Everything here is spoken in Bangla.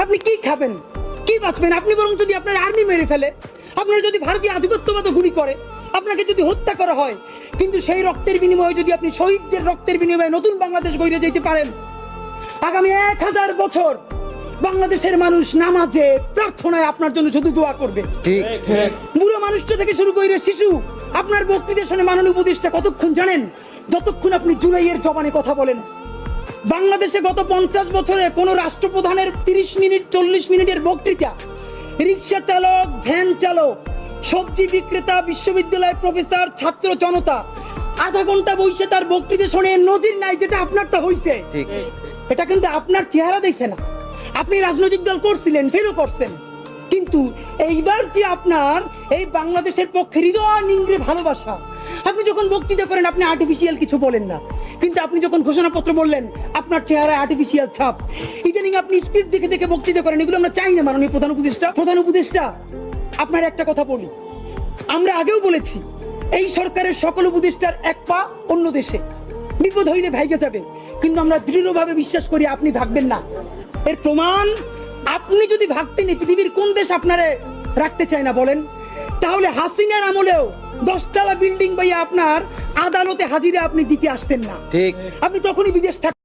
আপনি কি খাবেন, কি বাঁচবেন? আপনি বরং যদি আপনার আর্মি মেরে ফেলে, আপনার যদি ভারতীয় আধিপত্যবাদ গুলি করে, আপনাকে যদি হত্যা করা হয়, কিন্তু সেই রক্তের বিনিময়ে যদি আপনি শহীদদের রক্তের বিনিময়ে নতুন বাংলাদেশ গড়ে যেতে পারেন, আগামী 1000 বছর বাংলাদেশের মানুষ নামাজে প্রার্থনায় আপনার জন্য শুধু দোয়া করবে। ঠিক। বুড়ো মানুষটা থেকে শুরু করে শিশু আপনার বক্তৃতা শুনে মাননীয় উপদেষ্টা কতক্ষণ জানেন? যতক্ষণ আপনি জুলাইয়ের জবানে কথা বলেন। বাংলাদেশে গত 50 বছরে কোন রাষ্ট্রপ্রধানের 30 মিনিট 40 মিনিটের বক্তৃতা, রিক্সা চালক, ভ্যান চালক, সবজি বিক্রেতা, বিশ্ববিদ্যালয়ের প্রফেসর, ছাত্র জনতা আধা ঘন্টা বসে তার বক্তৃতা শুনে নজির নাই, যেটা আপনারটা হইছে। ঠিক। এটা কিন্তু আপনার চেহারা দেখে না। আপনি রাজনৈতিক দল করছিলেন, ফেরও করছেন, কিন্তু এইবার যে আপনার এই বাংলাদেশের পক্ষে হৃদয় নিংড়ে ভালোবাসা, আপনি যখন বক্তৃতা করেন আপনি আর্টিফিশিয়াল কিছু বলেন না, কিন্তু আপনি যখন ঘোষণাপত্র বললেন আপনার চেহারায় আর্টিফিশিয়াল ছাপ। ইদানিং আপনি স্ক্রিপ্ট দেখে দেখে বক্তৃতা করেন, এগুলো আমরা চাই না। মাননীয় প্রধান উপদেষ্টা আপনার একটা কথা বলি, আমরা আগেও বলেছি এই সরকারের সকল উপদেষ্টার এক পা অন্য দেশে, বিপদ হইলে ভাইগে যাবে, কিন্তু আমরা দৃঢ়ভাবে বিশ্বাস করি আপনি ভাগবেন না। এর প্রমাণ, আপনি যদি ভাগতেন পৃথিবীর কোন দেশ আপনারে রাখতে চায় না বলেন? তাহলে হাসিনার আমলেও 10 তলা বিল্ডিং বাইয়া আপনার আদালতে হাজিরা আপনি দিতে আসতেন না। ঠিক। আপনি তখনই বিদেশ থাকতেন।